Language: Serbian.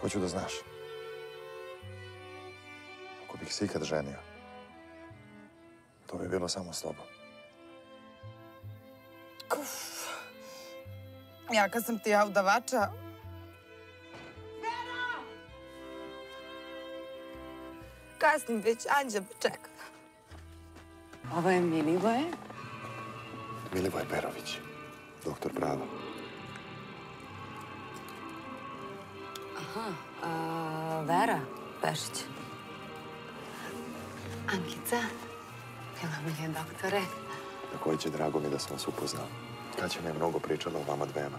Hoću da znaš. Ako bih se ikad ženio, to bi bilo samo s tobom. Ja kad sam ti ja udavača... Vera! Kasnim već, Anđa me čeka. Ovo je Milivoje. Milivoje Perović, doktor prava. Aha, Vera Pešić. Ankica, bila mi je doktore. Takođe, drago mi da sam vas upoznao. Kaća mi je mnogo pričala o vama dvema.